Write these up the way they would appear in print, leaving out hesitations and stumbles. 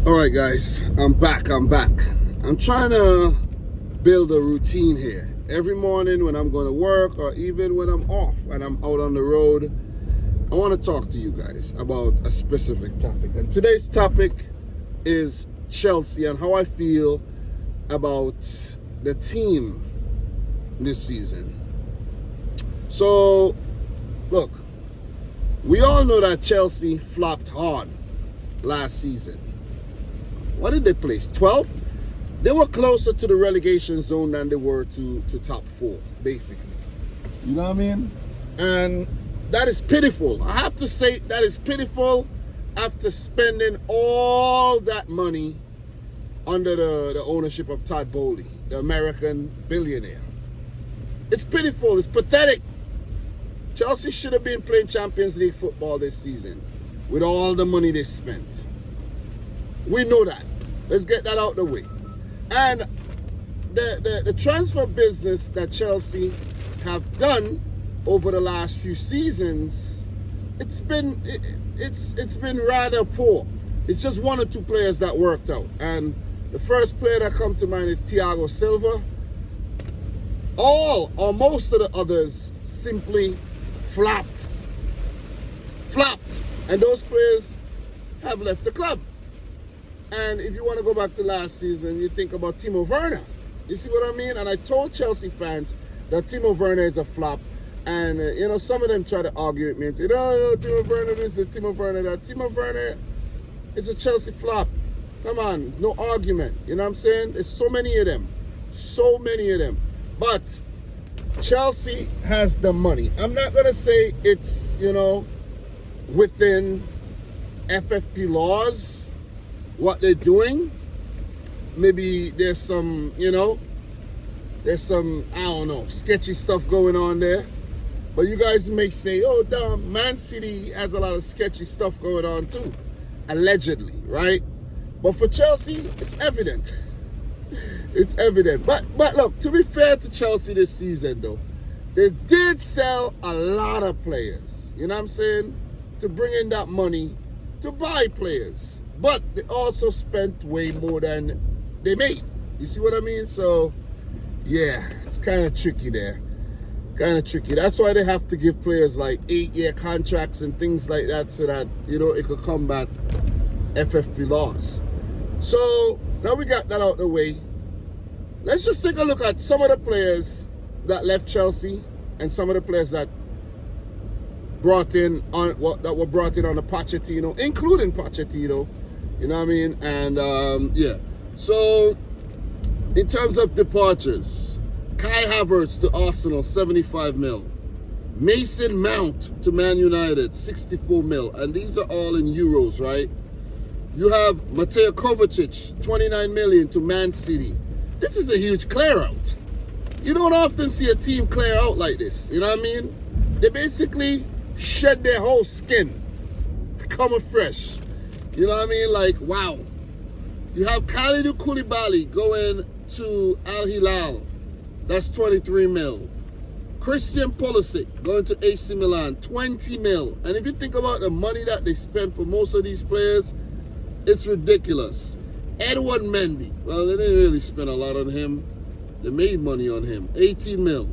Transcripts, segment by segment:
All right, guys, I'm back. I'm trying to build a routine here. Every morning when I'm going to work or even when I'm off and I'm out on the road, I want to talk to you guys about a specific topic. And today's topic is Chelsea and how I feel about the team this season. So, look, we all know that Chelsea flopped hard last season. What did they place? 12th? They were closer to the relegation zone than they were to top 4, basically. You know what I mean? And that is pitiful. I have to say that is pitiful after spending all that money under the ownership of Todd Boehly, the American billionaire. It's pitiful. It's pathetic. Chelsea should have been playing Champions League football this season with all the money they spent. We know that. Let's get that out the way. And the transfer business that Chelsea have done over the last few seasons, it's been rather poor. It's just one or two players that worked out. And the first player that comes to mind is Thiago Silva. All or most of the others simply flopped. And those players have left the club. And if you want to go back to last season, you think about Timo Werner. You see what I mean? And I told Chelsea fans that Timo Werner is a flop. And, some of them try to argue with me and say, no, Timo Werner this, Timo Werner that. Timo Werner is a Chelsea flop. Come on, no argument. You know what I'm saying? There's so many of them. But Chelsea has the money. I'm not going to say it's, within FFP laws, what they're doing. Maybe there's some, I don't know, sketchy stuff going on there. But you guys may say, oh, damn, Man City has a lot of sketchy stuff going on too. Allegedly, right? But for Chelsea, it's evident. It's evident. But look, to be fair to Chelsea this season, though, they did sell a lot of players. You know what I'm saying? To bring in that money to buy players. But they also spent way more than they made. You see what I mean? So, yeah, it's kind of tricky there. That's why they have to give players like 8-year contracts and things like that so that, it could combat FFP laws. So, now we got that out the way. Let's just take a look at some of the players that left Chelsea and some of the players that were brought in on the Pochettino, including Pochettino. You know what I mean? And so in terms of departures, Kai Havertz to Arsenal, 75 mil. Mason Mount to Man United, 64 mil. And these are all in euros, right? You have Mateo Kovacic, 29 million to Man City. This is a huge clear out. You don't often see a team clear out like this. You know what I mean? They basically shed their whole skin, become afresh. You know what I mean? Like, wow. You have Kalidou Koulibaly going to Al Hilal. That's 23 mil. Christian Pulisic going to AC Milan, 20 mil. And if you think about the money that they spend for most of these players, it's ridiculous. Edward Mendy. Well, they didn't really spend a lot on him. They made money on him. 18 mil.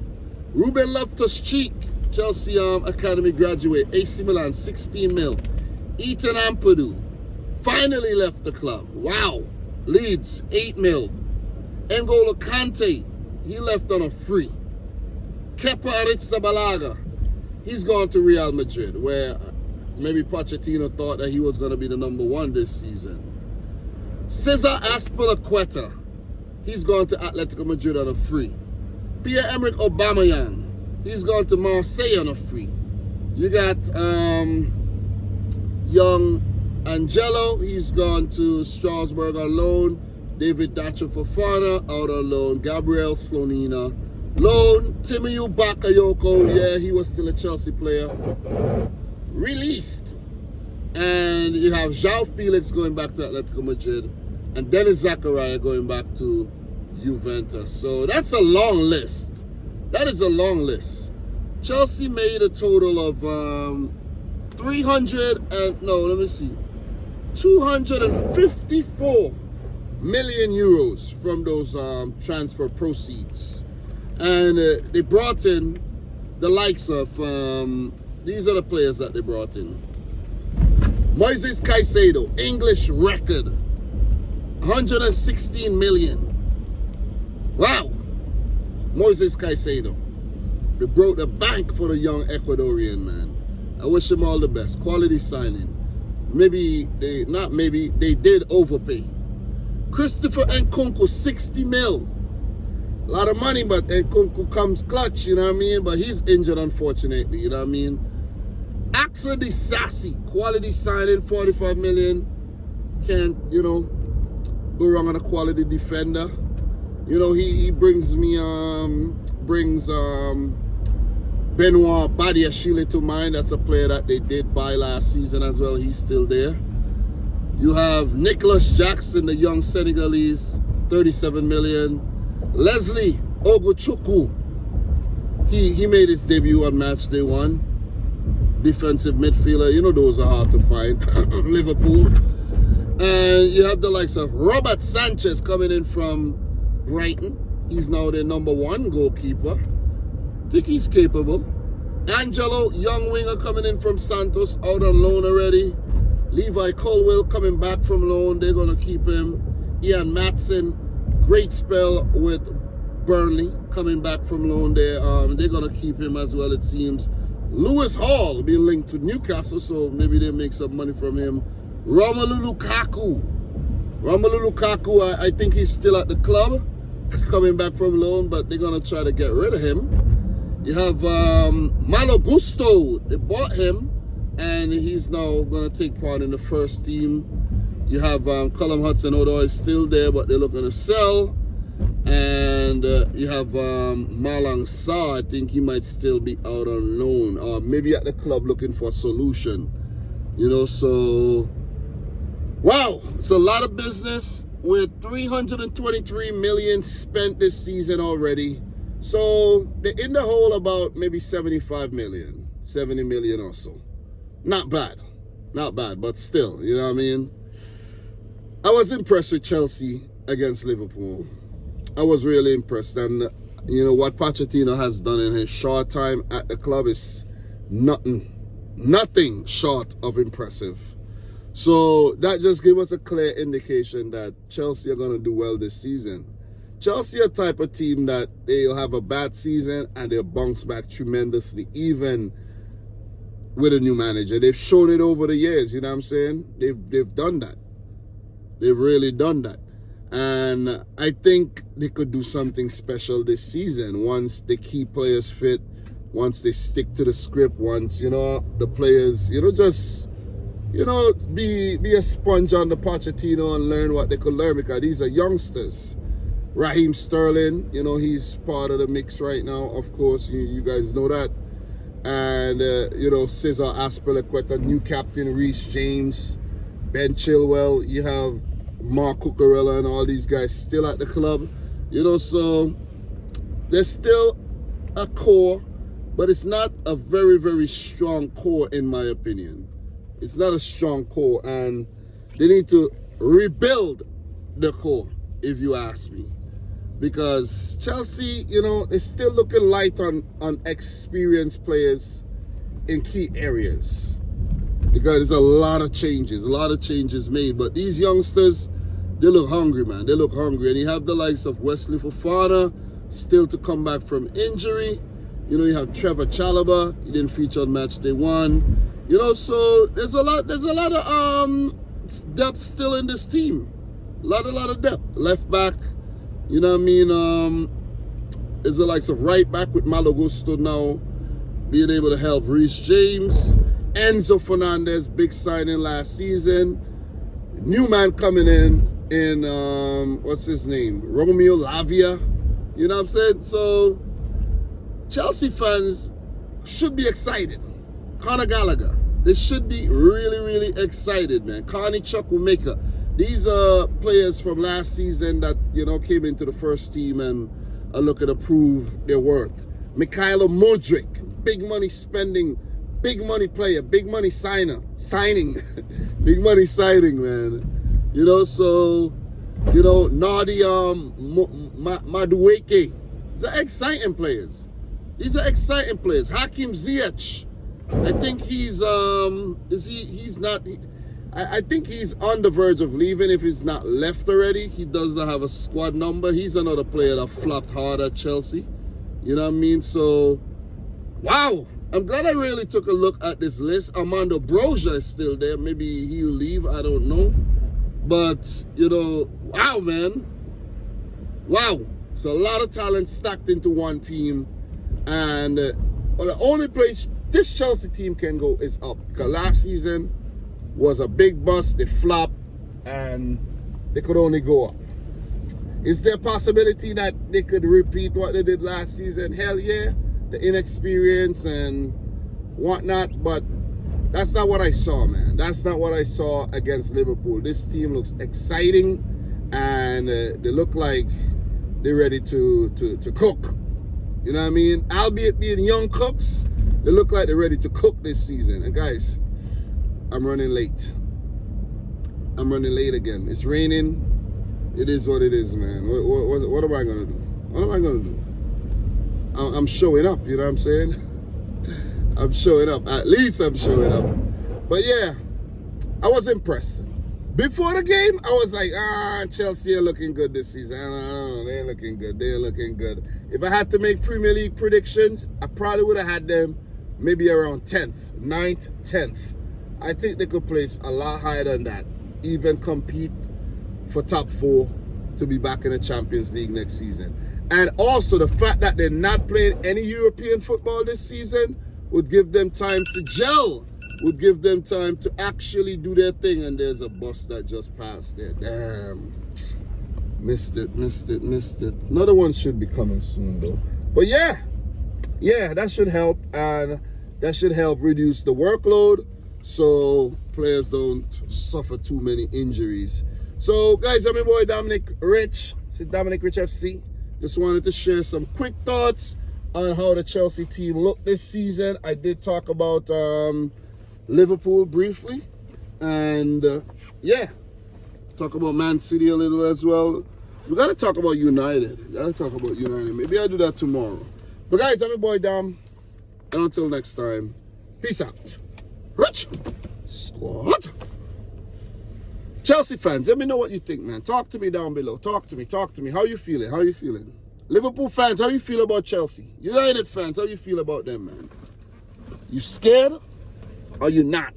Ruben Loftus-Cheek, Chelsea Academy graduate, AC Milan, 16 mil. Ethan Ampadu finally left the club. Wow. Leeds, 8 mil. N'Golo Kante, he left on a free. Kepa Arrizabalaga, he's gone to Real Madrid, where maybe Pochettino thought that he was going to be the number 1 this season. Cesar Azpilicueta, he's gone to Atletico Madrid on a free. Pierre-Emerick Aubameyang, he's gone to Marseille on a free. You got young Angelo, he's gone to Strasbourg on loan. David Dacha Fofana out on loan. Gabriel Slonina loan. Timiyu Bakayoko, yeah, he was still a Chelsea player. Released. And you have João Felix going back to Atletico Madrid. And Dennis Zakaria going back to Juventus. So that's a long list. That is a long list. Chelsea made a total of 300 and, no, let me see. 254 million euros from those transfer proceeds. And they brought in the likes of, these are the players that they brought in. Moises Caicedo, English record, 116 million. Wow. Moises Caicedo. They broke the bank for the young Ecuadorian, man. I wish him all the best. Quality signing. They did overpay. Christopher Nkunku, 60 mil. A lot of money, but Nkunku comes clutch, you know what I mean? But he's injured, unfortunately, you know what I mean? Axel Disasi, quality signing, 45 million. Can't, go wrong on a quality defender. He brings me, Benoit Badiashile to mind. That's a player that they did buy last season as well. He's still there. You have Nicholas Jackson, the young Senegalese, 37 million. Leslie Oguchukwu, he made his debut on match day 1. Defensive midfielder, those are hard to find. Liverpool. And you have the likes of Robert Sanchez coming in from Brighton. He's now their number 1 goalkeeper. I think he's capable. Angelo, young winger, coming in from Santos, out on loan already. Levi Colwell coming back from loan. They're going to keep him. Ian Matson, great spell with Burnley, coming back from loan there. They're going to keep him as well, it seems. Lewis Hall being linked to Newcastle, so maybe they make some money from him. Romelu Lukaku, I think he's still at the club, coming back from loan, but they're going to try to get rid of him. You have Malo Gusto. They bought him, and he's now going to take part in the first team. You have Callum Hudson-Odoi is still there, but they're looking to sell. And you have Malang Sarr. I think he might still be out on loan, or maybe at the club looking for a solution. So wow, it's a lot of business with 323 million spent this season already. So they're in the hole about maybe 75 million, 70 million or so. Not bad, but still, you know what I mean? I was impressed with Chelsea against Liverpool. I was really impressed. And, what Pochettino has done in his short time at the club is nothing short of impressive. So that just gave us a clear indication that Chelsea are going to do well this season. Chelsea are a type of team that they'll have a bad season and they'll bounce back tremendously, even with a new manager. They've shown it over the years, you know what I'm saying? They've done that. They've really done that. And I think they could do something special this season once they keep players fit, once they stick to the script, once, the players, be a sponge on the Pochettino and learn what they could learn, because these are youngsters. Raheem Sterling, he's part of the mix right now, of course, you guys know that. And, Cesar Azpilicueta, new captain, Reece James, Ben Chilwell, you have Mark Cucurella and all these guys still at the club. So there's still a core, but it's not a very, very strong core in my opinion. It's not a strong core, and they need to rebuild the core, if you ask me. Because Chelsea, they're still looking light on experienced players in key areas. Because there's a lot of changes made. But these youngsters, they look hungry, man. They look hungry. And you have the likes of Wesley Fofana still to come back from injury. You have Trevor Chalobah. He didn't feature on match day 1. So there's a lot of depth still in this team. A lot of depth. Left back, you know what I mean? There's the likes of right back with Malo Gusto now being able to help Reece James. Enzo Fernandez, big signing last season. New man coming in what's his name? Romeo Lavia. You know what I'm saying? So Chelsea fans should be excited. Conor Gallagher, they should be really, really excited, man. Carney Chukwuemeka. These are players from last season that, came into the first team and are looking to prove their worth. Mikhailo Modric, big money spending big money player, big money signing, big money signing, man. You know, so, you know, Nadi Madueke. These are exciting players. These are exciting players. Hakim Ziyech. I think he's he's not. I think he's on the verge of leaving if he's not left already. He does not have a squad number. He's another player that flopped hard at Chelsea. You know what I mean? So, wow. I'm glad I really took a look at this list. Armando Broja is still there. Maybe he'll leave. I don't know. But, you know, wow, man. Wow. So a lot of talent stacked into one team. And the only place this Chelsea team can go is up. Because last season was a big bust. They flopped and they could only go up. Is there a possibility that they could repeat what they did last season? Hell yeah. The inexperience and whatnot. But that's not what I saw, man. That's not what I saw against Liverpool. This team looks exciting and they look like they're ready to cook. You know what I mean? Albeit being young cooks, they look like they're ready to cook this season. And guys, I'm running late. I'm running late again. It's raining. It is what it is, man. What am I going to do? What am I going to do? I'm showing up, you know what I'm saying? I'm showing up. At least I'm showing up. But yeah, I was impressed. Before the game, I was like, Chelsea are looking good this season. They ain't looking good. They're looking good. If I had to make Premier League predictions, I probably would have had them maybe around 10th, 9th, 10th. I think they could place a lot higher than that. Even compete for top 4 to be back in the Champions League next season. And also the fact that they're not playing any European football this season would give them time to gel, would give them time to actually do their thing. And there's a bus that just passed there. Damn. Missed it. Another one should be coming soon though. But yeah, that should help. And that should help reduce the workload so players don't suffer too many injuries. So guys, I'm your boy Dominic Rich. This is Dominic Rich FC. Just wanted to share some quick thoughts on how the Chelsea team looked this season. I did talk about Liverpool briefly. And yeah, talk about Man City a little as well. We got to talk about United. Maybe I'll do that tomorrow. But guys, I'm your boy Dom. And until next time, peace out. Rich Squad. Chelsea fans, let me know what you think, man. Talk to me down below. Talk to me. How you feeling? Liverpool fans, how you feel about Chelsea? United fans, how you feel about them, man? You scared or you not?